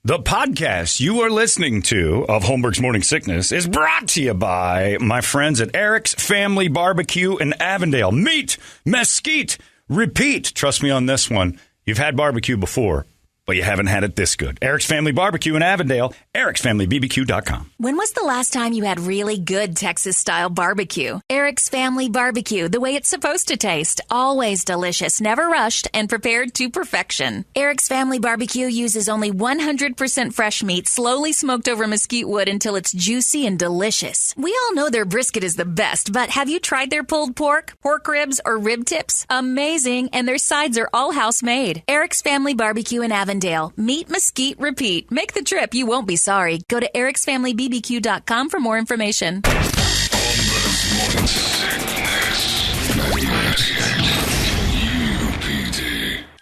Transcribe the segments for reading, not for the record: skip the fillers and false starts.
The podcast you are listening to of Holmberg's Morning Sickness is brought to you by my friends at Eric's Family Barbecue in Avondale. Meet, mesquite, repeat. Trust me on this one. You've had barbecue before, but you haven't had it this good. Eric's Family Barbecue in Avondale, ericsfamilybbq.com. When was the last time you had really good Texas-style barbecue? Eric's Family Barbecue, the way it's supposed to taste. Always delicious, never rushed, and prepared to perfection. Eric's Family Barbecue uses only 100% fresh meat, slowly smoked over mesquite wood until it's juicy and delicious. We all know their brisket is the best, but have you tried their pulled pork, pork ribs, or rib tips? Amazing, and their sides are all house-made. Eric's Family Barbecue in Avondale. Meet, mesquite, repeat. Make the trip. You won't be sorry. Go to ericsfamilybbq.com for more information. Holmberg's Morning Sickness.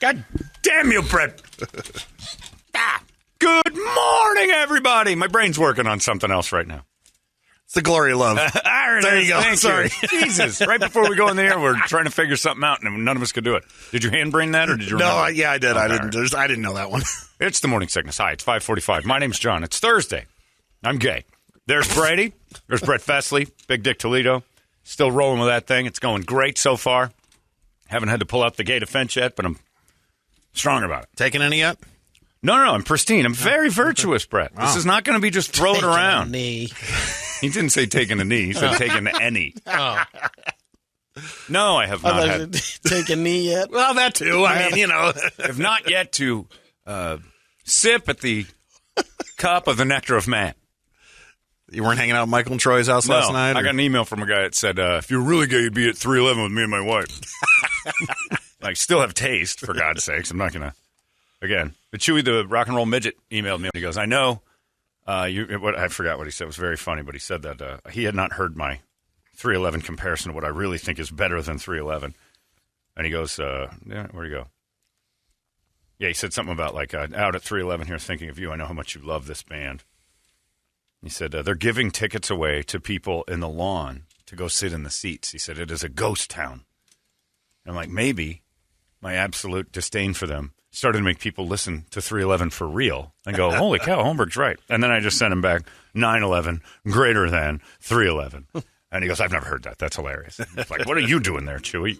God damn you, Brett. Good morning, everybody. My brain's working on something else right now. It's the glory of love. There you go. Thank Sorry. you. Jesus. Right before we go in the air, we're trying to figure something out, and none of us could do it. Did you hand brain that, or did you remember? No, yeah, I did. Oh, I didn't know that one. It's the Morning Sickness. Hi, it's 5:45. My name's John. It's Thursday. I'm gay. There's Brady. There's Brett Festley. Big Dick Toledo. Still rolling with that thing. It's going great so far. Haven't had to pull out the gay defense yet, but I'm strong about it. Taking any yet? No, I'm pristine. I'm very virtuous, Brett. This is not going to be just throw it around. Knee. He didn't say taking a knee. He said taking any. Oh. No, I have not had. Take a knee yet? Well, that too. I mean, have not yet to sip at the cup of the nectar of man. You weren't hanging out at Michael and Troy's house last night? I got an email from a guy that said, if you're really gay, you'd be at 311 with me and my wife. I still have taste, for God's sakes. I'm not going to. Again, but Chewy, the rock and roll midget, emailed me. He goes, I know. I forgot what he said. It was very funny, but he said that he had not heard my 311 comparison to what I really think is better than 311. And he goes, yeah, where'd he go? Yeah, he said something about, like, out at 311 here thinking of you. I know how much you love this band. He said, they're giving tickets away to people in the lawn to go sit in the seats. He said, it is a ghost town. And I'm like, maybe my absolute disdain for them started to make people listen to 311 for real and go, holy cow, Holmberg's right. And then I just sent him back 911 greater than 311. And he goes, I've never heard that. That's hilarious. It's like, what are you doing there, Chewy?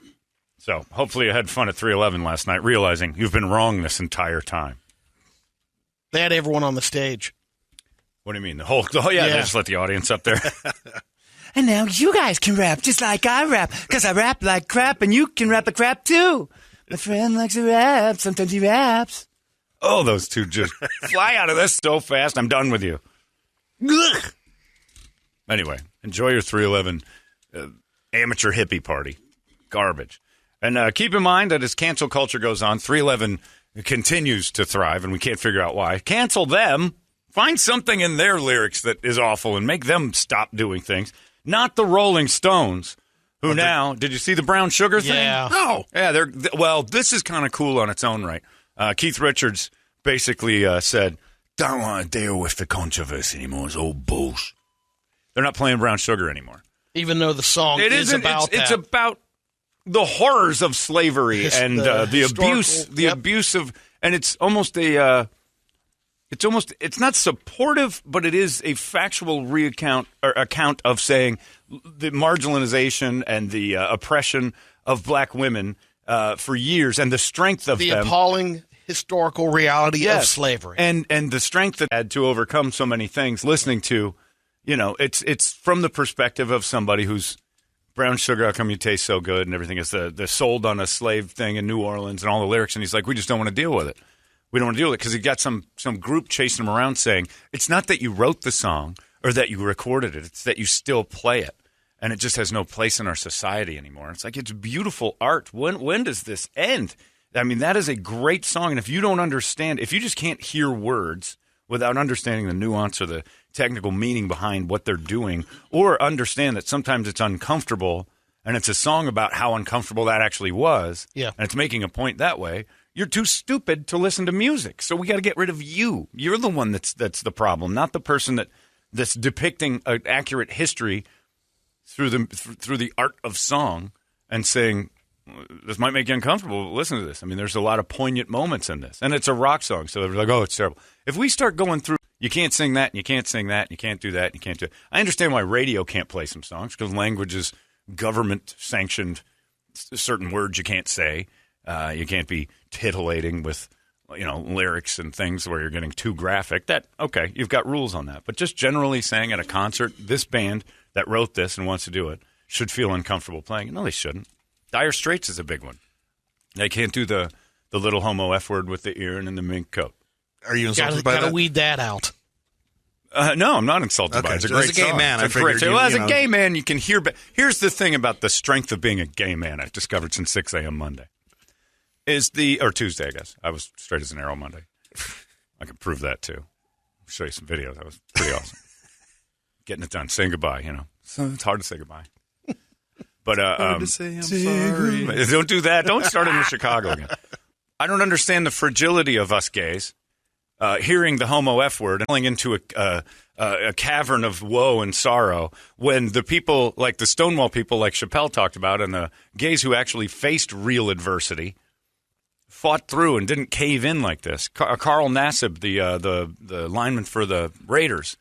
So hopefully you had fun at 311 last night, realizing you've been wrong this entire time. They had everyone on the stage. What do you mean? The whole they just let the audience up there. And now you guys can rap just like I rap, because I rap like crap, and you can rap like crap too. My friend likes to rap. Sometimes he raps. Oh, those two just fly out of this so fast. I'm done with you. Ugh. Anyway, enjoy your 311 amateur hippie party. Garbage. And keep in mind that as cancel culture goes on, 311 continues to thrive, and we can't figure out why. Cancel them. Find something in their lyrics that is awful and make them stop doing things. Not the Rolling Stones. Who now, did you see the brown sugar thing? Yeah. No. Yeah, well, this is kind of cool on its own right. Keith Richards basically said, don't want to deal with the controversy anymore. It's all bullshit. They're not playing brown sugar anymore. Even though the song is about that. It's about the horrors of slavery and the abuse, abuse of, and it's almost a, it's not supportive, but it is a factual account of saying the marginalization and the oppression of black women for years and the strength of them. The appalling historical reality of slavery. And the strength that had to overcome so many things. Listening to, it's from the perspective of somebody who's brown sugar, how come you taste so good and everything. It's the sold on a slave thing in New Orleans and all the lyrics. And he's like, we just don't want to deal with it. We don't want to deal with it because he got some group chasing him around saying, it's not that you wrote the song or that you recorded it. It's that you still play it. And it just has no place in our society anymore. It's like, it's beautiful art. When does this end? I mean, that is a great song. And if you don't understand, if you just can't hear words without understanding the nuance or the technical meaning behind what they're doing, or understand that sometimes it's uncomfortable and it's a song about how uncomfortable that actually was, and it's making a point that way, you're too stupid to listen to music. So we got to get rid of you. You're the one that's the problem, not the person that's depicting an accurate history through the art of song and saying, this might make you uncomfortable, but listen to this. I mean, there's a lot of poignant moments in this. And it's a rock song, so they're like, oh, it's terrible. If we start going through, you can't sing that, and you can't sing that, and you can't do that, and you can't do it. I understand why radio can't play some songs, because language is government-sanctioned, certain words you can't say. You can't be titillating with, lyrics and things where you're getting too graphic. Okay, you've got rules on that. But just generally saying at a concert, this band that wrote this and wants to do it should feel uncomfortable playing it. No, they shouldn't. Dire Straits is a big one. They can't do the little homo F word with the ear and in the mink coat. Are you insulted by that? Gotta weed that out. No, I'm not insulted by it. It's a great as a gay song. man, I figured as a gay man, you can hear. Here's the thing about the strength of being a gay man I've discovered since 6 a.m. Monday. Or Tuesday, I guess. I was straight as an arrow Monday. I can prove that, too. I'll show you some videos. That was pretty awesome. Getting it done. Saying goodbye, So it's hard to say goodbye. But hard to say I'm sorry. Don't do that. Don't start in Chicago again. I don't understand the fragility of us gays hearing the homo F word and falling into a cavern of woe and sorrow when the people, like the Stonewall people like Chappelle talked about, and the gays who actually faced real adversity, fought through and didn't cave in like this. Carl Nassib, the lineman for the Raiders,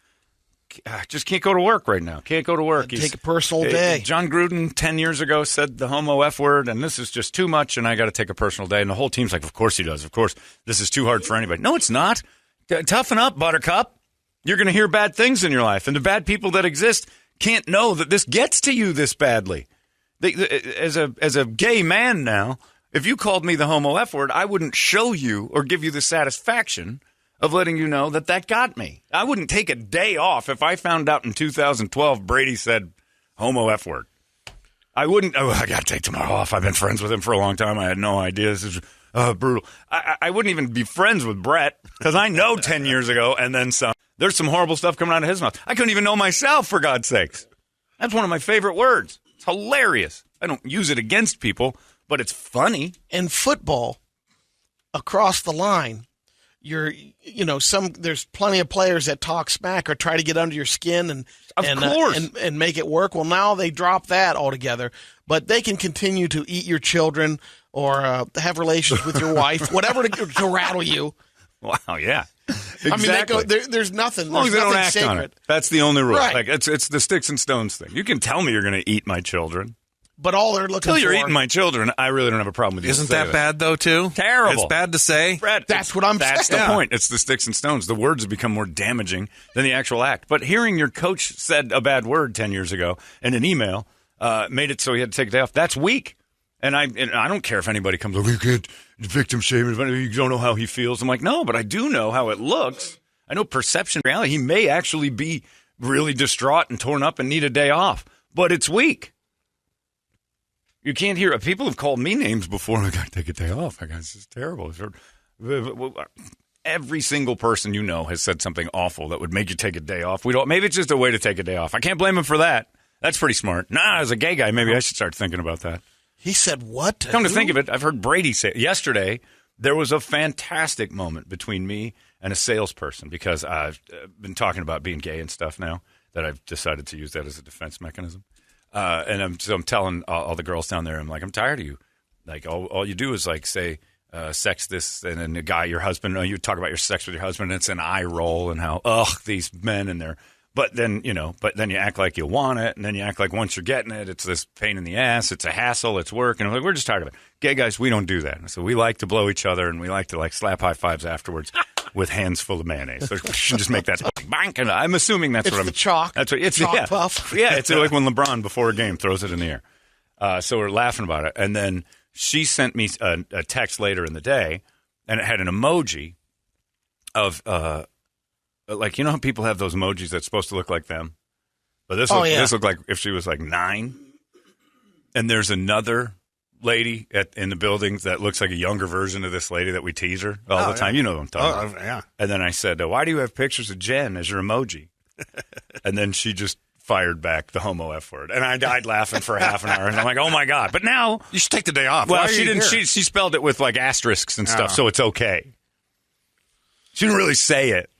just can't go to work right now. Can't go to work. Take a personal day. John Gruden 10 years ago said the homo F word, and this is just too much, and I got to take a personal day. And the whole team's like, of course he does. Of course, this is too hard for anybody. No, it's not. Toughen up, Buttercup. You're going to hear bad things in your life, and the bad people that exist can't know that this gets to you this badly. As a gay man now, if you called me the homo F word, I wouldn't show you or give you the satisfaction of letting you know that got me. I wouldn't take a day off if I found out in 2012 Brady said homo F word. I wouldn't. Oh, I got to take tomorrow off. I've been friends with him for a long time. I had no idea. This is brutal. I wouldn't even be friends with Brett because I know 10 years ago and then some. There's some horrible stuff coming out of his mouth. I couldn't even know myself, for God's sakes. That's one of my favorite words. It's hilarious. I don't use it against people, but it's funny. In football, across the line, there's plenty of players that talk smack or try to get under your skin and make it work. Well, now they drop that altogether, but they can continue to eat your children or have relations with your wife, whatever to rattle you. Wow, yeah. Exactly. I mean, there's nothing. As long as they don't act sacred on it. That's the only rule. Right. Like it's the sticks and stones thing. You can tell me you're going to eat my children. But all they're looking Until for... you're eating my children, I really don't have a problem with you. Isn't that bad, though, too? Terrible. It's bad to say. Brett, that's what I'm saying. That's the point. It's the sticks and stones. The words have become more damaging than the actual act. But hearing your coach said a bad word 10 years ago in an email made it so he had to take a day off. That's weak. And I don't care if anybody comes over, you can't victim shame him, you don't know how he feels. I'm like, no, but I do know how it looks. I know perception, reality. He may actually be really distraught and torn up and need a day off. But it's weak. You can't hear it. People have called me names before. I got to take a day off. This is terrible. Every single person you know has said something awful that would make you take a day off. Maybe it's just a way to take a day off. I can't blame him for that. That's pretty smart. As a gay guy, maybe I should start thinking about that. He said what? Come to think of it, I've heard Brady say it. Yesterday, there was a fantastic moment between me and a salesperson because I've been talking about being gay and stuff now that I've decided to use that as a defense mechanism. And I'm telling all the girls down there, I'm like, I'm tired of you. Like, all you do is, like, say, sex this, and then the guy, your husband, you talk about your sex with your husband, and it's an eye roll and how, these men and their... But then, you act like you want it, and then you act like once you're getting it, it's this pain in the ass, it's a hassle, it's work, and I'm like, we're just tired of it. Gay guys, we don't do that. So we like to blow each other, and we like to, like, slap high fives afterwards with hands full of mayonnaise. So just make that bang, and I'm assuming that's what I'm... It's the chalk. That's what it's chalk puff. Yeah, it's like when LeBron, before a game, throws it in the air. So we're laughing about it. And then she sent me a text later in the day, and it had an emoji of... like, how people have those emojis that's supposed to look like them? But this looked like if she was like 9. And there's another lady in the building that looks like a younger version of this lady that we tease her all the time. You know what I'm talking about. Yeah. And then I said, why do you have pictures of Jen as your emoji? And then she just fired back the homo F word. And I died laughing for half an hour. And I'm like, oh, my God. But now... You should take the day off. Well, she didn't. She spelled it with, like, asterisks and stuff, so it's okay. She didn't really say it.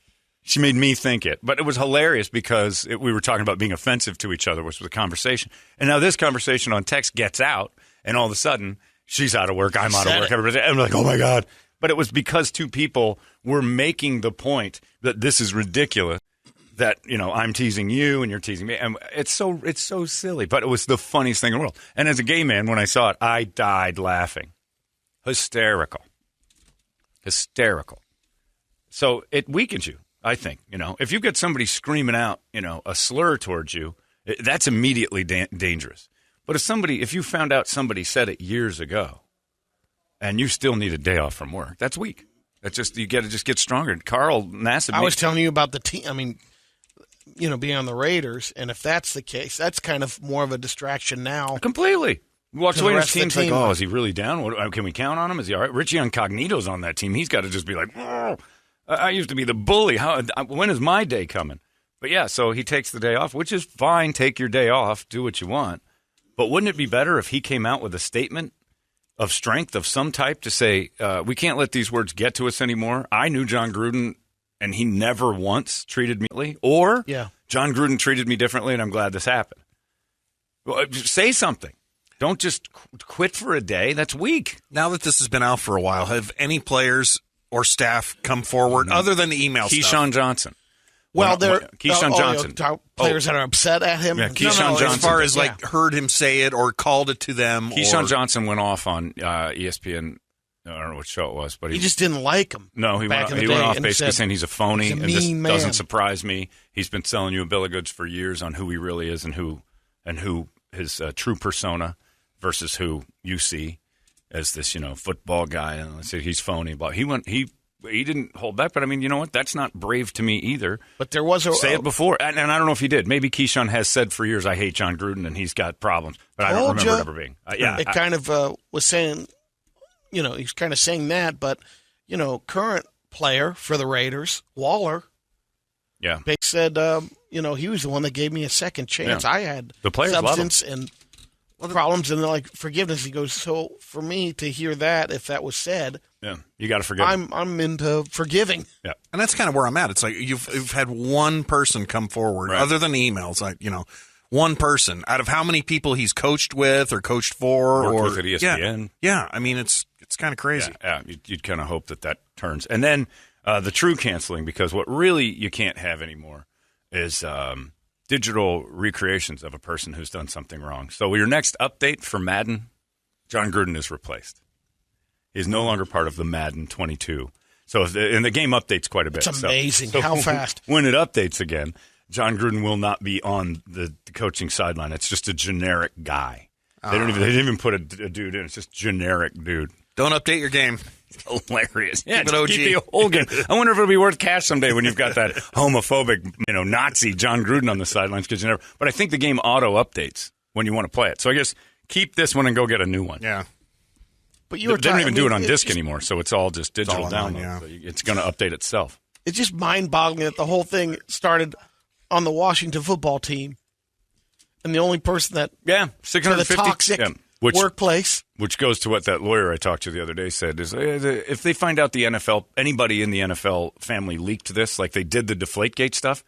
She made me think it. But it was hilarious because we were talking about being offensive to each other, which was a conversation. And now this conversation on text gets out, and all of a sudden she's out of work, I'm out of work. Everybody, I'm like, oh my God. But it was because two people were making the point that this is ridiculous, that, I'm teasing you and you're teasing me. And it's so silly. But it was the funniest thing in the world. And as a gay man, when I saw it, I died laughing. Hysterical. So it weakens you, I think. If you get somebody screaming out, a slur towards you, that's immediately dangerous. But if you found out somebody said it years ago and you still need a day off from work, that's weak. That's just, you got to just get stronger. Carl Nassib. I was telling you about the team. I mean, being on the Raiders, and if that's the case, that's kind of more of a distraction now. Completely. Walks away and his team's team. like, oh, is he really down? Can we count on him? Is he all right? Richie Incognito's on that team. He's got to just be like, oh, I used to be the bully. When is my day coming? But yeah, so he takes the day off, which is fine. Take your day off. Do what you want. But wouldn't it be better if he came out with a statement of strength of some type to say, we can't let these words get to us anymore? I knew John Gruden, and he never once treated me differently. Or John Gruden treated me differently, and I'm glad this happened. Well, say something. Don't just quit for a day. That's weak. Now that this has been out for a while, have any players or staff come forward other than the email stuff? Keyshawn Johnson. Well, Keyshawn Johnson. Players that are upset at him. Yeah, Keyshawn Johnson. As far as heard him say it or called it to them. Keyshawn Johnson went off on ESPN. I don't know what show it was, but he just didn't like him. No, he went off basically saying he's a phony, and this doesn't surprise me. He's been selling you a bill of goods for years on who he really is and who his true persona versus who you see as this, football guy. And I said he's phony, but he didn't hold back. But I mean, you know what? That's not brave to me either. But there was say it before, and I don't know if he did. Maybe Keyshawn has said for years, "I hate John Gruden," and he's got problems. But I don't remember it ever being. It kind of was saying, he's kind of saying that. But current player for the Raiders, Waller. Yeah, they said, he was the one that gave me a second chance. Yeah. I had the players substance and problems and like forgiveness. He goes, so for me to hear that, if that was said, you got to forgive. I'm into forgiving. Yeah, and that's kind of where I'm at. It's like you've had one person come forward, other than emails, one person out of how many people he's coached with or coached for or with at ESPN. Yeah. I mean, it's kind of crazy. Yeah. You'd kind of hope that turns, and then the true canceling, because what really you can't have anymore is digital recreations of a person who's done something wrong. So your next update for Madden, John Gruden is replaced. He's no longer part of the Madden 22. So and the game updates quite a bit. It's amazing how fast. When it updates again, John Gruden will not be on the coaching sideline. It's just a generic guy. They didn't even put a dude in. It's just generic dude. Don't update your game. It's hilarious. Yeah, keep it OG. Keep the old game. I wonder if it'll be worth cash someday when you've got that homophobic, Nazi John Gruden on the sidelines. Because but I think the game auto updates when you want to play it. So I guess keep this one and go get a new one. Yeah. But they don't even do it on disc anymore, so it's all just digital download. Yeah. So it's going to update itself. It's just mind-boggling that the whole thing started on the Washington football team, and the only person that 650 the toxic workplace, which goes to what that lawyer I talked to the other day said is if they find out the NFL, anybody in the NFL family leaked this, like they did the Deflategate stuff,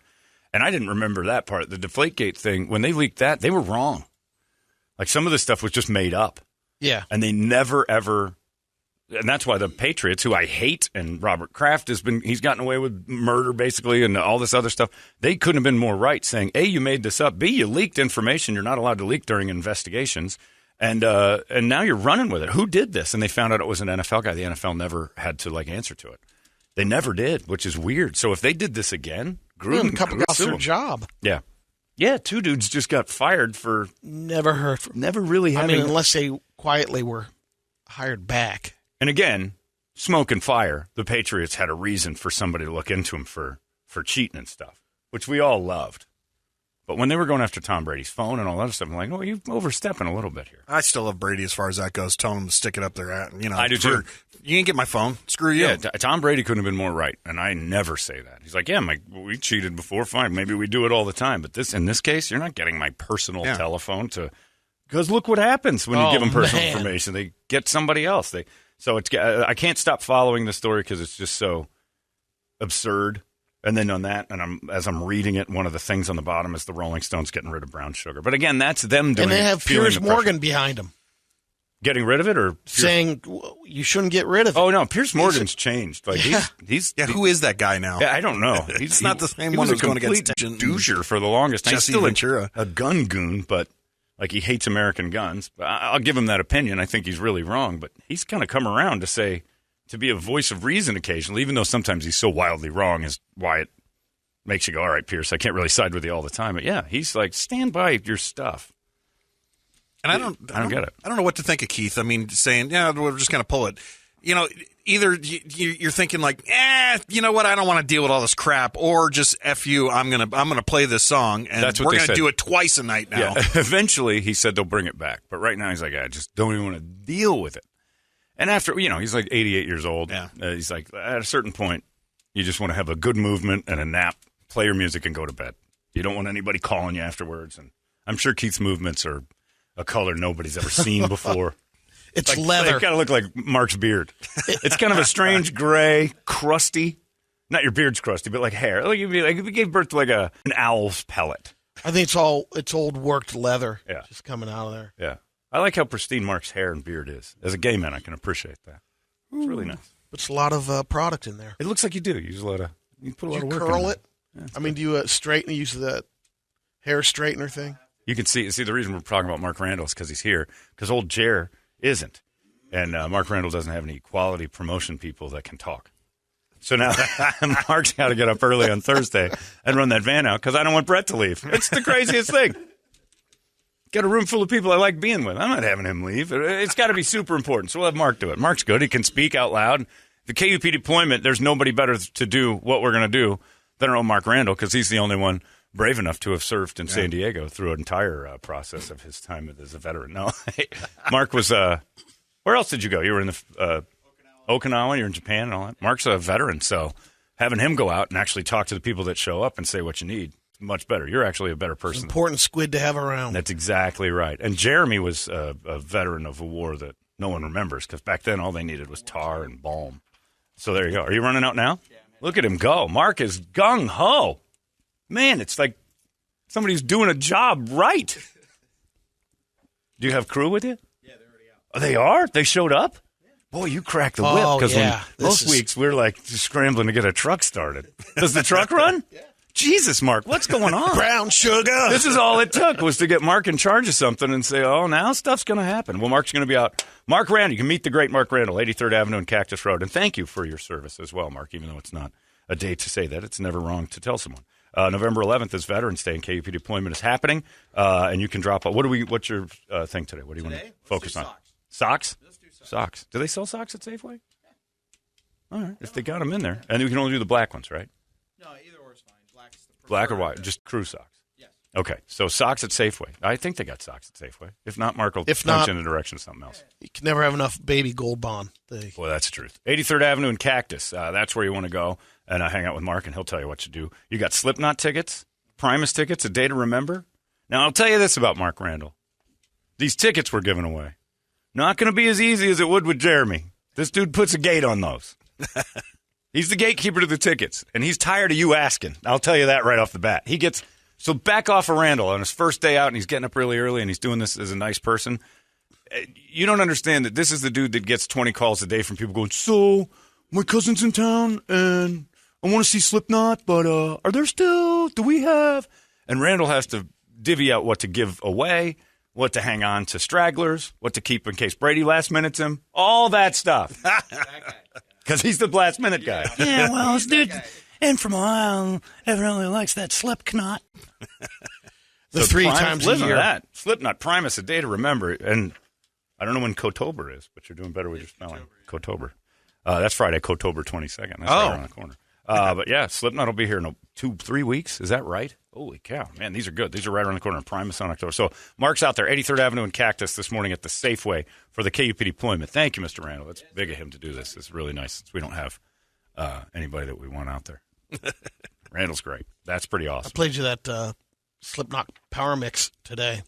and I didn't remember that part. The Deflategate thing, when they leaked that, they were wrong. Like some of the stuff was just made up. Yeah. And they never, ever – and that's why the Patriots, who I hate, and Robert Kraft he's gotten away with murder basically and all this other stuff. They couldn't have been more right saying, A, you made this up. B, you leaked information you're not allowed to leak during investigations. And now you're running with it. Who did this? And they found out it was an NFL guy. The NFL never had to answer to it. They never did, which is weird. So if they did this again, Gruden a couple got their job. Yeah. Yeah, two dudes just got fired for never really having. Unless they quietly were hired back. And again, smoke and fire. The Patriots had a reason for somebody to look into him for cheating and stuff, which we all loved. But when they were going after Tom Brady's phone and all that stuff, I'm like, you're overstepping a little bit here. I still love Brady as far as that goes. Telling him to stick it up their ass. I do too. You ain't get my phone. Screw you. Yeah, Tom Brady couldn't have been more right, and I never say that. He's like, we cheated before, fine. Maybe we do it all the time. But in this case, you're not getting my personal telephone because look what happens when you give them personal information. They get somebody else. I can't stop following the story because it's just so absurd. And then on that, as I'm reading it, one of the things on the bottom is the Rolling Stones getting rid of brown sugar. But again, that's them doing it. And they have Piers Morgan behind them. Getting rid of it or saying you shouldn't get rid of it. Oh no, Pierce Morgan's changed. Like he's who is that guy now? Yeah, I don't know. He's not the same one who's going against doucher for the longest time. He's still a gun goon, but like he hates American guns. But I'll give him that opinion. I think he's really wrong, but he's kind of come around to be a voice of reason occasionally, even though sometimes he's so wildly wrong is why it makes you go, all right, Pierce, I can't really side with you all the time. But yeah, he's like, stand by your stuff. And I don't get it. I don't know what to think of Keith. I mean, saying, yeah, we're just going to pull it. You know, either you're thinking like, you know what, I don't want to deal with all this crap, or just F you, I'm gonna play this song, and we're going to do it twice a night now. Yeah. Eventually, he said they'll bring it back. But right now, he's like, I just don't even want to deal with it. And after, he's like 88 years old. Yeah. He's like, at a certain point, you just want to have a good movement and a nap, play your music, and go to bed. You don't want anybody calling you afterwards. And I'm sure Keith's movements are a color nobody's ever seen before. It's like, leather. They kind of look like Mark's beard. It's kind of a strange gray, crusty. Not your beard's crusty, but like hair. Like if you gave birth to like an owl's pellet. I think it's old worked leather. Yeah. Just coming out of there. Yeah. I like how pristine Mark's hair and beard is. As a gay man, I can appreciate that. It's really nice. Puts a lot of product in there. It looks like you do. You put a lot of work curl in it? Yeah, do you straighten? Use the hair straightener thing? You can see the reason we're talking about Mark Randall is because he's here. Because old Jer isn't. And Mark Randall doesn't have any quality promotion people that can talk. So now Mark's got to get up early on Thursday and run that van out because I don't want Brett to leave. It's the craziest thing. Got a room full of people I like being with. I'm not having him leave. It's got to be super important. So we'll have Mark do it. Mark's good. He can speak out loud. The KUP deployment, there's nobody better to do what we're going to do than our own Mark Randall because he's the only one brave enough to have served in San Diego through an entire process of his time as a veteran. No, Mark was where else did you go? You were in the Okinawa. You're in Japan and all that. Mark's a veteran, so having him go out and actually talk to the people that show up and say what you need, much better. You're actually a better person. Important squid to have around. That's exactly right. And Jeremy was a veteran of a war that no one remembers because back then all they needed was tar and balm. So there you go. Are you running out now? Yeah, look at him go. Mark is gung-ho. Man, it's like somebody's doing a job right. Do you have crew with you? Yeah, they're already out. Oh, they are? They showed up? Boy, you cracked the whip. Because most weeks we're like just scrambling to get a truck started. Does the truck run? Yeah. Jesus, Mark, what's going on? Brown sugar. This is all it took was to get Mark in charge of something and say, oh, now stuff's going to happen. Well, Mark's going to be out. Mark Randall, you can meet the great Mark Randall, 83rd Avenue and Cactus Road. And thank you for your service as well, Mark, even though it's not a day to say that. It's never wrong to tell someone. November 11th is Veterans Day, and KUP deployment is happening. And you can drop out. What's your thing today? What do you want to focus on? Socks? Let's do socks. Do they sell socks at Safeway? Yeah. All right. If they got them in there. And you can only do the black ones, right? No, either or is fine. Black or white? Just crew socks? Yes. Okay. So socks at Safeway. I think they got socks at Safeway. If not, Mark will punch in the direction of something else. You can never have enough baby Gold Bond. Well, that's the truth. 83rd Avenue and Cactus. That's where you want to go. And I hang out with Mark, and he'll tell you what to do. You got Slipknot tickets, Primus tickets, a day to remember. Now, I'll tell you this about Mark Randall. These tickets we're giving away. Not going to be as easy as it would with Jeremy. This dude puts a gate on those. He's the gatekeeper to the tickets, and he's tired of you asking. I'll tell you that right off the bat. So back off of Randall on his first day out, and he's getting up really early, and he's doing this as a nice person. You don't understand that this is the dude that gets 20 calls a day from people going, so my cousin's in town, and I want to see Slipknot, but do we have? And Randall has to divvy out what to give away, what to hang on to stragglers, what to keep in case Brady last minutes him, all that stuff. Because he's the last minute guy. Yeah, well, this dude, and from Ohio, evidently likes that Slipknot. The 3 times a year. That. Slipknot, Primus, a day to remember. And I don't know when Kotober is, but you're doing better with your spelling. Kotober. That's Friday, Kotober 22nd. That's right around the corner. But yeah, Slipknot will be here in 2-3 weeks. Is that right? Holy cow. Man, these are good. These are right around the corner. Primus on October. So Mark's out there, 83rd Avenue and Cactus this morning at the Safeway for the KUP deployment. Thank you, Mr. Randall. It's big of him to do this. It's really nice since we don't have anybody that we want out there. Randall's great. That's pretty awesome. I played you that Slipknot Power Mix today.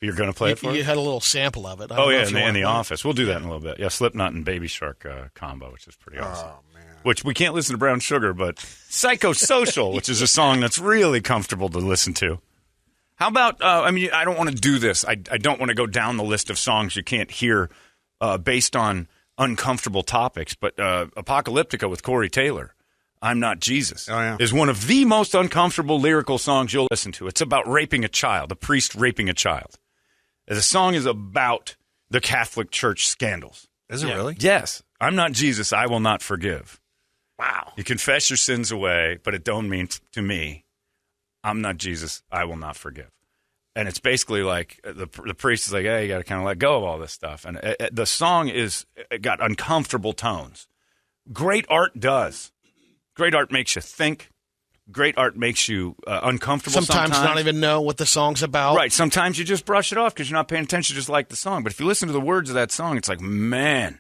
You're going to play it for us? You had a little sample of it. In the office. We'll do that in a little bit. Yeah, Slipknot and Baby Shark combo, which is pretty awesome. Oh, man. Which we can't listen to Brown Sugar, but Psychosocial, which is a song that's really comfortable to listen to. How about, I don't want to do this. I don't want to go down the list of songs you can't hear based on uncomfortable topics, but Apocalyptica with Corey Taylor, I'm Not Jesus, is one of the most uncomfortable lyrical songs you'll listen to. It's about raping a child, a priest raping a child. The song is about the Catholic Church scandals. Is it really? Yes. I'm not Jesus, I will not forgive. Wow. You confess your sins away, but it don't mean to me, I'm not Jesus, I will not forgive. And it's basically like the priest is like, hey, you got to kind of let go of all this stuff. And the song it got uncomfortable tones. Great art does. Great art makes you think. Great art makes you uncomfortable sometimes. Not even know what the song's about. Right. Sometimes you just brush it off because you're not paying attention, just like the song. But if you listen to the words of that song, it's like, man,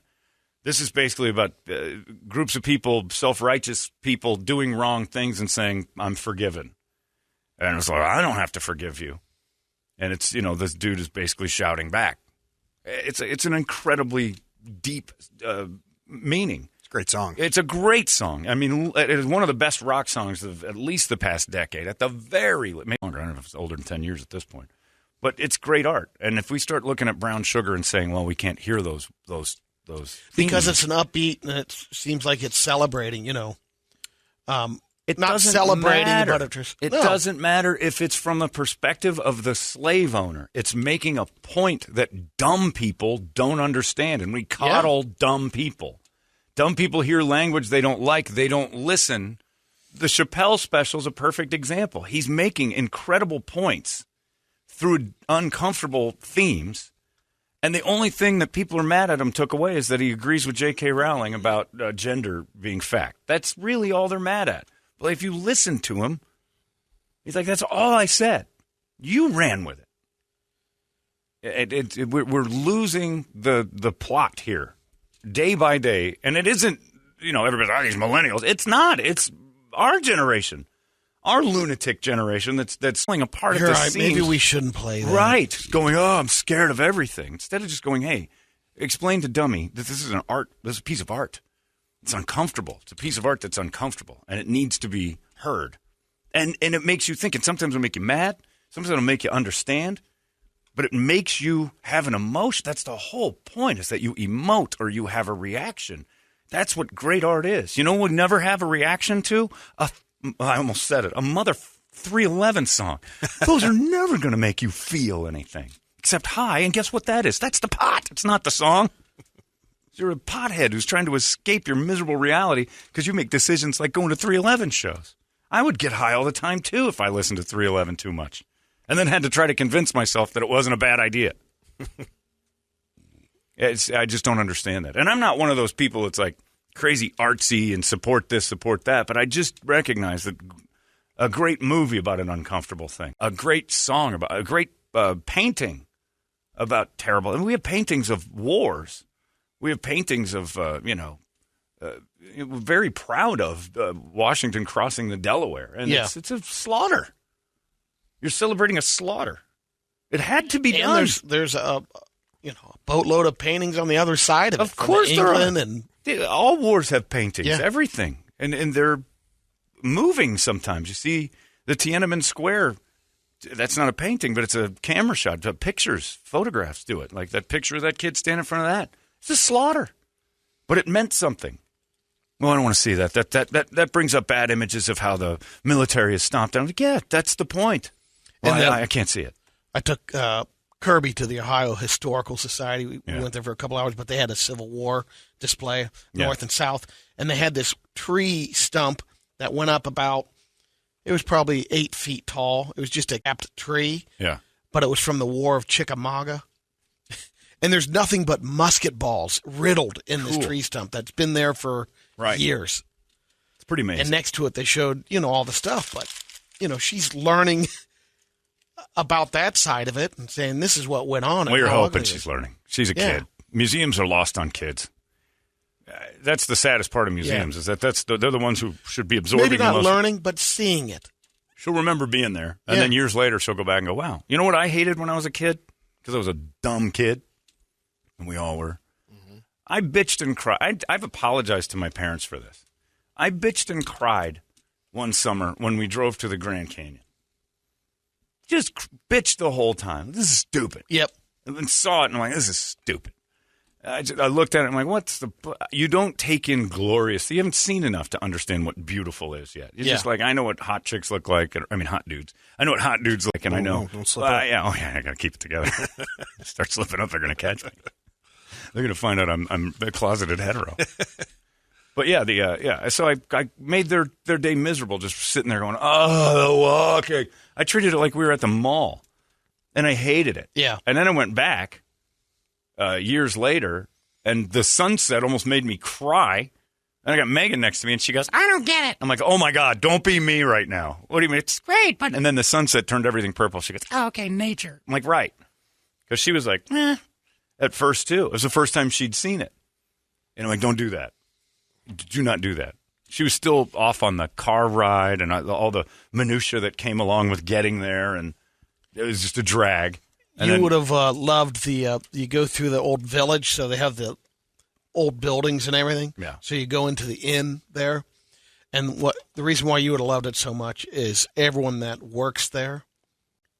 this is basically about groups of people, self-righteous people doing wrong things and saying, I'm forgiven. And it's like, I don't have to forgive you. And it's, this dude is basically shouting back. It's an incredibly deep meaning. It's a great song. It's a great song. I mean, it is one of the best rock songs of at least the past decade. At the maybe longer. I don't know if it's older than 10 years at this point. But it's great art. And if we start looking at Brown Sugar and saying, well, we can't hear those because it's an upbeat and it seems like it's celebrating, It not doesn't celebrating, matter. but It doesn't matter if it's from the perspective of the slave owner. It's making a point that dumb people don't understand, and we coddle dumb people. Dumb people hear language they don't like. They don't listen. The Chappelle special is a perfect example. He's making incredible points through uncomfortable themes, and the only thing that people are mad at him took away is that he agrees with J.K. Rowling about gender being fact. That's really all they're mad at. But if you listen to him, he's like, that's all I said. You ran with it. We're losing the plot here day by day. And it isn't, everybody's, these millennials. It's not. It's our generation, our lunatic generation that's falling apart at the seams. Maybe we shouldn't play that. Right. Going, I'm scared of everything. Instead of just going, hey, explain to dummy that this is an art. This is a piece of art. It's uncomfortable. It's a piece of art that's uncomfortable, and it needs to be heard. And it makes you think. And sometimes it'll make you mad. Sometimes it'll make you understand. But it makes you have an emotion. That's the whole point, is that you emote or you have a reaction. That's what great art is. You know what we never have a reaction to? I almost said it. A Mother 311 song. Those are never going to make you feel anything except high. And guess what that is? That's the pot. It's not the song. You're a pothead who's trying to escape your miserable reality because you make decisions like going to 311 shows. I would get high all the time, too, if I listened to 311 too much. And then had to try to convince myself that it wasn't a bad idea. I just don't understand that. And I'm not one of those people that's like crazy artsy and support this, support that. But I just recognize that a great movie about an uncomfortable thing, a great song about, a great painting about terrible. And we have paintings of wars. We have paintings of, we're very proud of Washington crossing the Delaware. And it's a slaughter. You're celebrating a slaughter. It had to be done. There's a boatload of paintings on the other side of it. Of course England there are. All wars have paintings, everything. And they're moving sometimes. You see the Tiananmen Square, that's not a painting, but it's a camera shot. Pictures, photographs do it. Like that picture of that kid standing in front of that. It's a slaughter, but it meant something. Well, I don't want to see that. That brings up bad images of how the military is stomped down. Yeah, that's the point. Well, and I can't see it. I took Kirby to the Ohio Historical Society. We went there for a couple hours, but they had a Civil War display, North and South, and they had this tree stump that went up about, it was probably 8 feet tall. It was just a capped tree. Yeah. But it was from the War of Chickamauga. And there's nothing but musket balls riddled in this tree stump that's been there for years. It's pretty amazing. And next to it, they showed, all the stuff. But, she's learning about that side of it and saying this is what went on. Well, you're hoping she's learning. She's a kid. Museums are lost on kids. That's the saddest part of museums is that they're the ones who should be absorbing. Maybe not learning, but seeing it. She'll remember being there. And then years later, she'll go back and go, wow. You know what I hated when I was a kid? Because I was a dumb kid. And we all were. Mm-hmm. I bitched and cried. I've apologized to my parents for this. I bitched and cried one summer when we drove to the Grand Canyon. just bitched the whole time. This is stupid. Yep. And then saw it, and I'm like, this is stupid. I looked at it, and I'm like, you don't take in glorious. You haven't seen enough to understand what beautiful is yet. You're just like, I know what hot chicks look like. Hot dudes. I know what hot dudes like, and I know. Don't slip up. I got to keep it together. Start slipping up, they're going to catch me. They're going to find out I'm a closeted hetero. But yeah, so I made their day miserable just sitting there going, oh, walking. I treated it like we were at the mall, and I hated it. Yeah. And then I went back years later, and the sunset almost made me cry. And I got Megan next to me, and she goes, I don't get it. I'm like, oh, my God, don't be me right now. What do you mean? It's great. But and then the sunset turned everything purple. She goes, oh, okay, nature. I'm like, right. Because she was like, at first, too. It was the first time she'd seen it. And I'm like, don't do that. Do not do that. She was still off on the car ride and all the minutia that came along with getting there, and it was just a drag. And you would have loved the you go through the old village, so they have the old buildings and everything. Yeah. So you go into the inn there, and the reason why you would have loved it so much is everyone that works there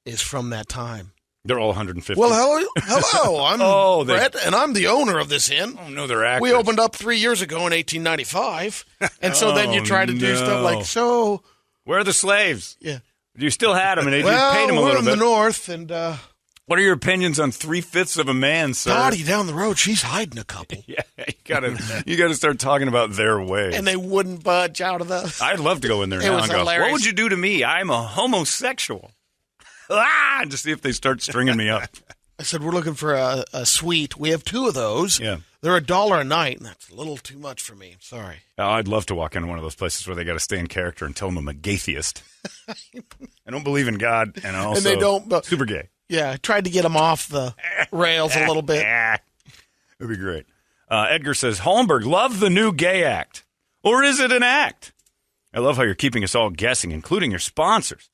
is from that time. They're all 150. Well, hello. I'm Brett, and I'm the owner of this inn. Oh, no, they're actors. We opened up 3 years ago in 1895, and so then you try to do stuff like, so... Where are the slaves? Yeah. You still had them, and they just paid them a little bit. We're in the north, and... what are your opinions on 3/5 of a man, sir? Dottie down the road, she's hiding a couple. Yeah, you gotta start talking about their ways. And they wouldn't budge out of the... I'd love to go in there now and go, hilarious. what would you do to me? I'm a homosexual. Just see if they start stringing me up. I said, we're looking for a suite. We have 2 of those. Yeah. They're $1 a night, and that's a little too much for me. Sorry. I'd love to walk into one of those places where they got to stay in character and tell them I'm a gaytheist. I don't believe in God, and I also and they don't, super gay. Yeah, I tried to get them off the rails a little bit. It'd be great. Edgar says, Holmberg, love the new gay act. Or is it an act? I love how you're keeping us all guessing, including your sponsors.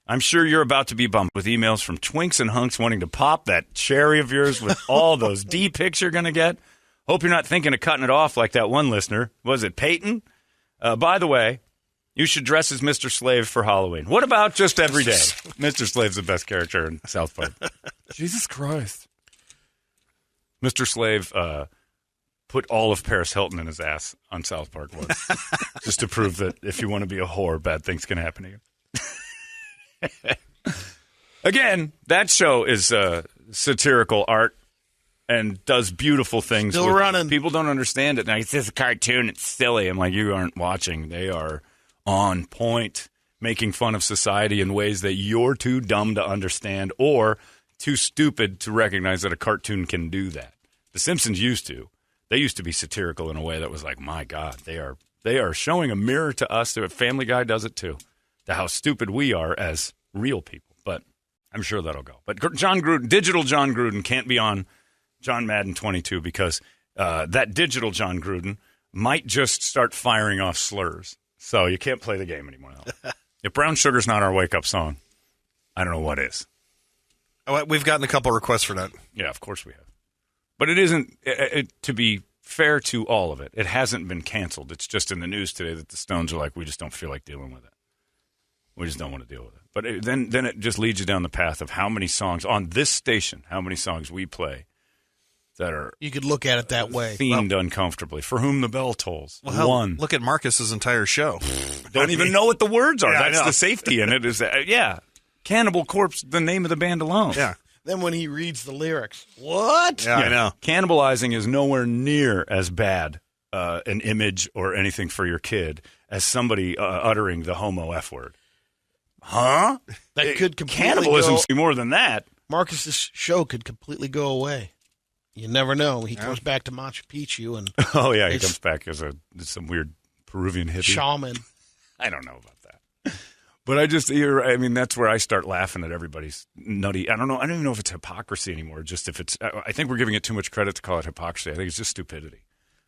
I'm sure you're about to be bumped with emails from twinks and hunks wanting to pop that cherry of yours with all those D pics you're going to get. Hope you're not thinking of cutting it off like that one listener. Was it Peyton? By the way, you should dress as Mr. Slave for Halloween. What about just every day? Mr. Slave's the best character in South Park. Jesus Christ. Mr. Slave put all of Paris Hilton in his ass on South Park once. Just to prove that if you want to be a whore, bad things can happen to you. Again, that show is satirical art and does beautiful things. Still running. People don't understand it. Now, it's just a cartoon. It's silly. I'm like, you aren't watching. They are on point, making fun of society in ways that you're too dumb to understand or too stupid to recognize that a cartoon can do that. The Simpsons used to. They used to be satirical in a way that was like, my God, they are showing a mirror to us. Family Guy does it too, to how stupid we are as real people. But I'm sure that'll go. But John Gruden, digital John Gruden, can't be on John Madden 22 because that digital John Gruden might just start firing off slurs. So you can't play the game anymore. If Brown Sugar's not our wake-up song, I don't know what is. We've gotten a couple requests for that. Yeah, of course we have. But it isn't, to be fair to all of it, it hasn't been canceled. It's just in the news today that the Stones are like, we just don't feel like dealing with it. We just don't want to deal with it. But then it just leads you down the path of how many songs on this station, how many songs we play that are you could look at it that way. Themed uncomfortably. For Whom the Bell Tolls. Well, One. Look at Marcus's entire show. Don't even know what the words are. Yeah, That's the safety in it. Is that, yeah. Cannibal Corpse, the name of the band alone. Yeah. Then when he reads the lyrics, what? Yeah, I know. Cannibalizing is nowhere near as bad an image or anything for your kid as somebody uttering the homo F word. Huh? That could completely Cannibalism's more than that. Marcus's show could completely go away. You never know. He goes back to Machu Picchu and oh yeah, he comes back as some weird Peruvian hippie shaman. I don't know about that, but I mean, that's where I start laughing at everybody's nutty. I don't know. I don't even know if it's hypocrisy anymore. Just if it's, I think we're giving it too much credit to call it hypocrisy. I think it's just stupidity.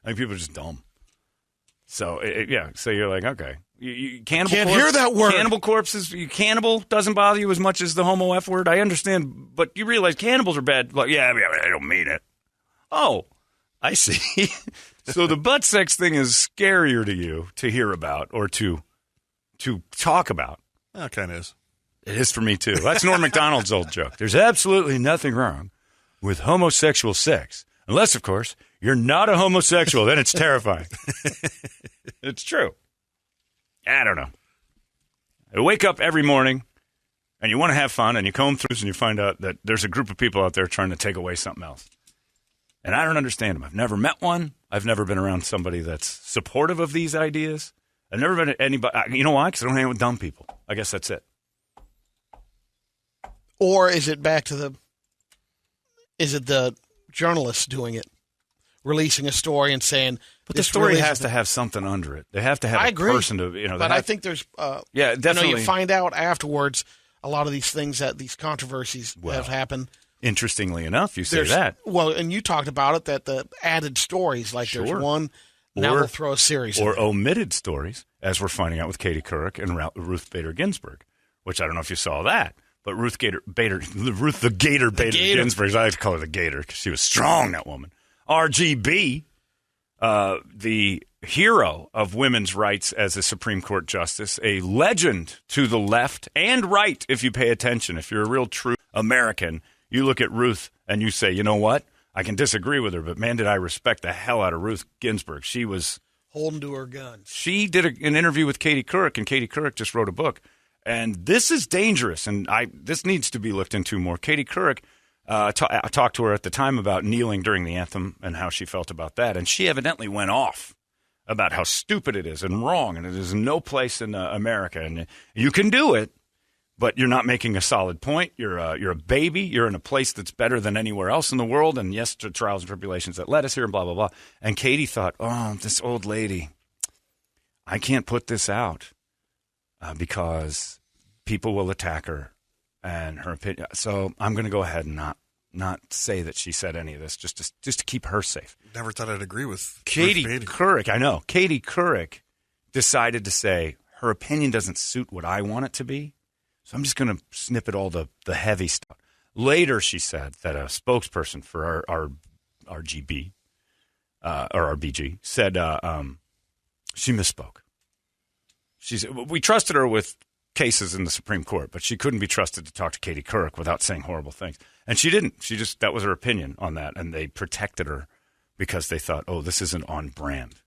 I think people are just dumb. So yeah, so you're like, okay, cannibal. Can't corpse, hear that word. Cannibal corpses. Cannibal doesn't bother you as much as the homo F word. I understand, but you realize cannibals are bad. Like, yeah, I don't mean it. Oh, I see. So the butt sex thing is scarier to you to hear about or to talk about. Oh, it kind of is. It is for me, too. That's Norm Macdonald's old joke. There's absolutely nothing wrong with homosexual sex. Unless, of course, you're not a homosexual. Then it's terrifying. It's true. I don't know. I wake up every morning, and you want to have fun, and you comb through, and you find out that there's a group of people out there trying to take away something else. And I don't understand them. I've never met one. I've never been around somebody that's supportive of these ideas. I've never been anybody. You know why? Because I don't hang with dumb people. I guess that's it. Or is it back to is it the journalists doing it? Releasing a story and saying, but the story really has to have something under it. They have to have a person to, But I think there's, yeah, definitely. You find out afterwards a lot of these things these controversies have happened. Interestingly enough, you say that. Well, and you talked about it, that the added stories, like there's one, now they'll throw a series. Or omitted stories, as we're finding out with Katie Couric and Ruth Bader Ginsburg, which I don't know if you saw that. But Ruth the Gator Bader Ginsburg, I like to call her the Gator because she was strong, that woman. RGB, the hero of women's rights as a Supreme Court justice, a legend to the left and right if you pay attention. If you're a real true American, you look at Ruth and you say, you know what? I can disagree with her, but man, did I respect the hell out of Ruth Ginsburg. She was holding to her guns. She did an interview with Katie Couric, and Katie Couric just wrote a book. And this is dangerous, and this needs to be looked into more. Katie Couric, I talked to her at the time about kneeling during the anthem and how she felt about that, and she evidently went off about how stupid it is and wrong, and it is no place in America. And you can do it, but you're not making a solid point. You're a baby. You're in a place that's better than anywhere else in the world, and yes, to trials and tribulations that led us here, and blah, blah, blah. And Katie thought, oh, this old lady, I can't put this out. Because people will attack her and her opinion. So I'm going to go ahead and not say that she said any of this, just to keep her safe. Never thought I'd agree with Katie Couric. I know. Katie Couric decided to say her opinion doesn't suit what I want it to be, so I'm just going to snip at all the heavy stuff. Later, she said that a spokesperson for our RGB or RBG said she misspoke. She said, we trusted her with cases in the Supreme Court, but she couldn't be trusted to talk to Katie Couric without saying horrible things. And she didn't. That was her opinion on that, and they protected her because they thought, oh, this isn't on brand.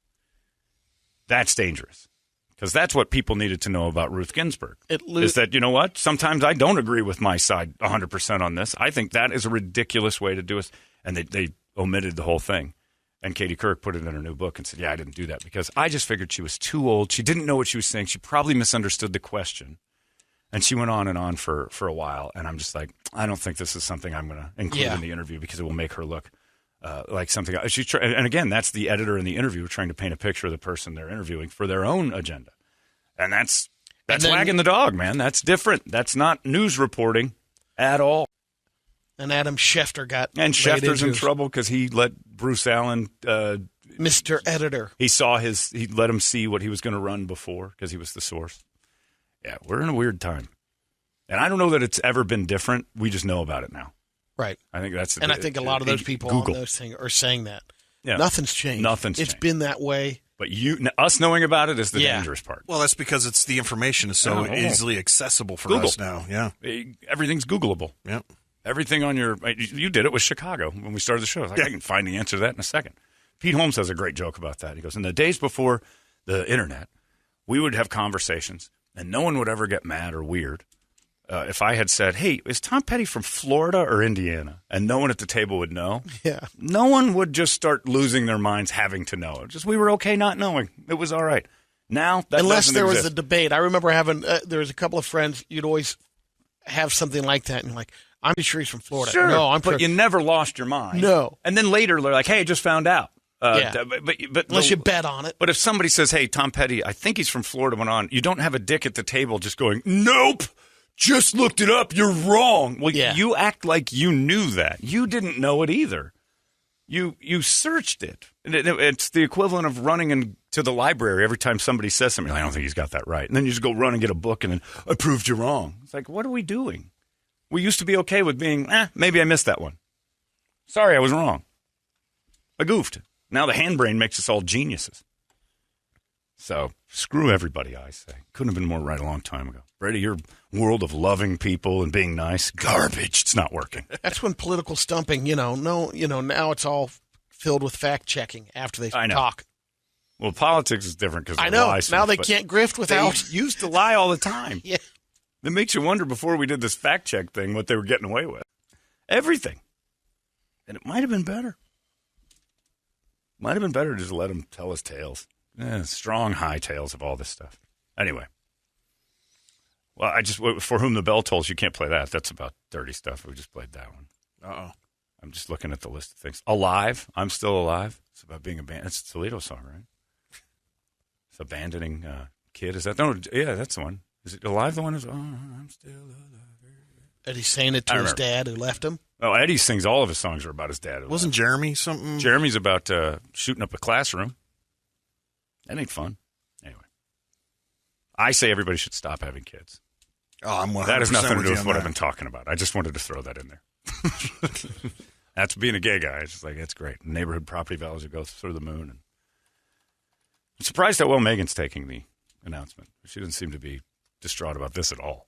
That's dangerous, because that's what people needed to know about Ruth Ginsburg, is that, you know what, sometimes I don't agree with my side 100% on this. I think that is a ridiculous way to do it, and they omitted the whole thing. And Katie Couric put it in her new book and said, yeah, I didn't do that because I just figured she was too old. She didn't know what she was saying. She probably misunderstood the question. And she went on and on for a while. And I'm just like, I don't think this is something I'm going to include in the interview because it will make her look like something. And again, that's the editor in the interview trying to paint a picture of the person they're interviewing for their own agenda. And that's wagging the dog, man. That's different. That's not news reporting at all. And Adam Schefter And Schefter's in trouble because he let Bruce Allen, Mr. Editor. He let him see what he was going to run before because he was the source. Yeah, we're in a weird time. And I don't know that it's ever been different. We just know about it now. Right. I think that's I think a lot of those people on those things are saying that. Yeah. Nothing's changed. It's been that way. But us knowing about it is the dangerous part. Well, that's because the information is so easily accessible for us now. Yeah. Everything's Googleable. Yeah. Everything on you did it with Chicago when we started the show. I can find the answer to that in a second. Pete Holmes has a great joke about that. He goes, in the days before the internet, we would have conversations, and no one would ever get mad or weird if I had said, hey, is Tom Petty from Florida or Indiana? And no one at the table would know. Yeah. No one would just start losing their minds having to know. Just we were okay not knowing. It was all right. Now, that unless there exist. was a debate. I remember having there was a couple of friends, you'd always have something like that, and you're like, I'm sure he's from Florida. Sure, no, but you never lost your mind. No. And then later they're like, hey, I just found out. But unless you bet on it. But if somebody says, hey, Tom Petty, I think he's from Florida, went on, you don't have a dick at the table just going, nope, just looked it up, you're wrong. Well, you act like you knew that. You didn't know it either. You searched it. It's the equivalent of running to the library every time somebody says something. I don't think he's got that right. And then you just go run and get a book and then, I proved you wrong. It's like, what are we doing? We used to be okay with being, maybe I missed that one. Sorry, I was wrong. I goofed. Now the hand brain makes us all geniuses. So screw everybody, I say. Couldn't have been more right a long time ago. Brady, your world of loving people and being nice, garbage. It's not working. That's when political stumping, now it's all filled with fact-checking after they talk. Well, politics is different because I know. Now they can't grift without. They used to lie all the time. Yeah. It makes you wonder before we did this fact-check thing what they were getting away with. Everything. And it might have been better. Might have been better to just let them tell us tales. Strong high tales of all this stuff. Anyway. Well, For Whom the Bell Tolls, you can't play that. That's about dirty stuff. We just played that one. Uh-oh. I'm just looking at the list of things. Alive. I'm Still Alive. It's about being abandoned. It's a Toledo song, right? It's abandoning kid. Is that? No, yeah, that's the one. Is it Alive the one? I'm still alive. Eddie's saying it to his dad who left him. Oh, Eddie sings all of his songs are about his dad. Wasn't Jeremy something? Jeremy's about shooting up a classroom. That ain't fun. Anyway. I say everybody should stop having kids. Oh, I'm 100% That has nothing to do with what that. I've been talking about. I just wanted to throw that in there. That's being a gay guy. It's just like, it's great. Neighborhood property values will go through the moon. And I'm surprised how well Megan's taking the announcement. She doesn't seem to be distraught about this at all.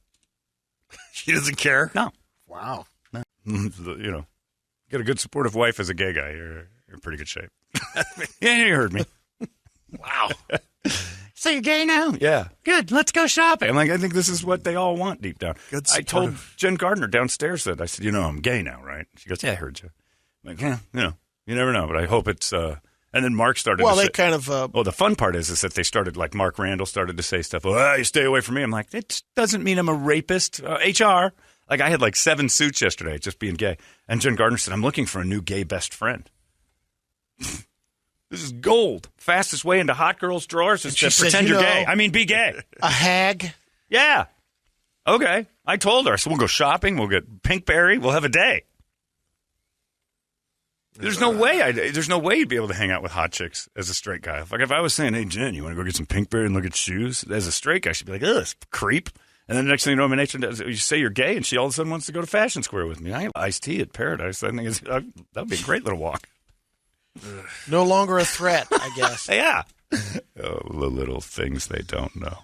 She doesn't care? No. Wow. No. Get a good supportive wife as a gay guy. You're in pretty good shape. Yeah, you heard me. Wow. So you're gay now? Yeah. Good. Let's go shopping. I'm like, I think this is what they all want deep down. Good I told supportive. Jen Gardner downstairs that. I said, I'm gay now, right? She goes, yeah, I heard you. I'm like, you never know, but I hope it's... And then Mark started Well, to they say, kind of... the fun part is that they started, like Mark Randall started to say stuff, you stay away from me. I'm like, it doesn't mean I'm a rapist. HR. Like, I had like 7 suits yesterday just being gay. And Jen Gardner said, I'm looking for a new gay best friend. This is gold. Fastest way into hot girls' drawers is to pretend you're gay. I mean, be gay. A hag? Yeah. Okay. I told her. So we'll go shopping. We'll get Pinkberry. We'll have a day. There's no way you'd be able to hang out with hot chicks as a straight guy. Like if I was saying, hey, Jen, you want to go get some Pinkberry and look at shoes? As a straight guy, she'd be like, ugh, creep. And then the next thing you know, you say you're gay, and she all of a sudden wants to go to Fashion Square with me. I have iced tea at Paradise. I think that would be a great little walk. No longer a threat, I guess. Yeah. Oh, the little things they don't know.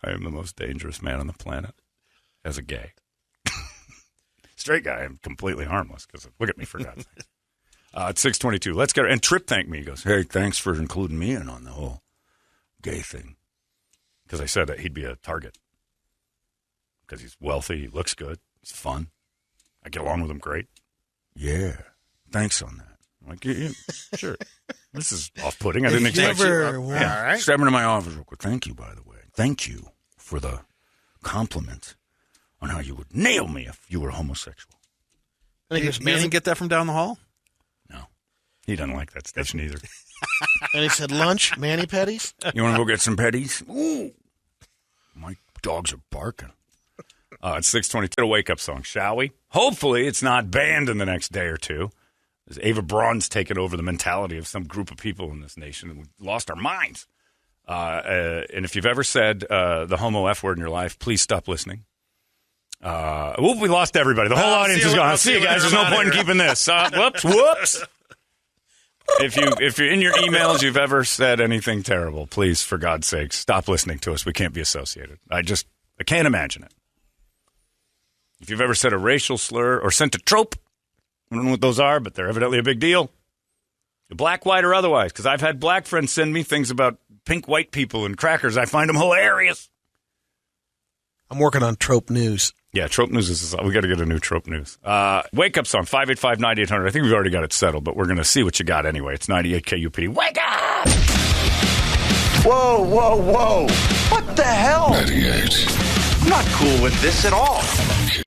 I am the most dangerous man on the planet as a gay. Straight guy, I'm completely harmless because look at me, for God's sake. It's 6:22. Let's get and Tripp thanked me. He goes, hey, thanks for including me in on the whole gay thing. Because I said that he'd be a target. Because he's wealthy, he looks good, he's fun. I get along with him great. Yeah, thanks on that. I'm like, yeah, sure. This is off-putting. I didn't expect you. All right. Step into my office real quick. Thank you, by the way. Thank you for the compliment on how you would nail me if you were homosexual. I think He doesn't get that from down the hall? No. He doesn't like that station either. And he said, lunch, mani-pedis? You want to go get some petties? Ooh. My dogs are barking. It's 6:22. A wake-up song, shall we? Hopefully it's not banned in the next day or two. As Ava Braun's taken over the mentality of some group of people in this nation, and we've lost our minds. And if you've ever said the homo F word in your life, please stop listening. We lost everybody. The whole audience is gone. See you guys. There's no point in keeping this. Whoops. If you're in your emails, you've ever said anything terrible, please, for God's sake, stop listening to us. We can't be associated. I can't imagine it. If you've ever said a racial slur or sent a trope, I don't know what those are, but they're evidently a big deal. Black, white, or otherwise, because I've had black friends send me things about pink white people and crackers. I find them hilarious. I'm working on trope news. Yeah, trope news is we got to get a new trope news. Wake up song 585-9800. I think we've already got it settled, but we're going to see what you got anyway. It's 98 KUPD. Wake up! Whoa, whoa, whoa. What the hell? 98 I'm not cool with this at all.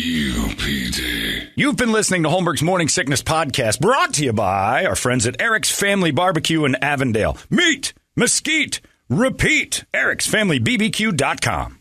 KUPD. You've been listening to Holmberg's Morning Sickness Podcast, brought to you by our friends at Eric's Family Barbecue in Avondale. Meet, mesquite, repeat. Eric'sFamilyBBQ.com.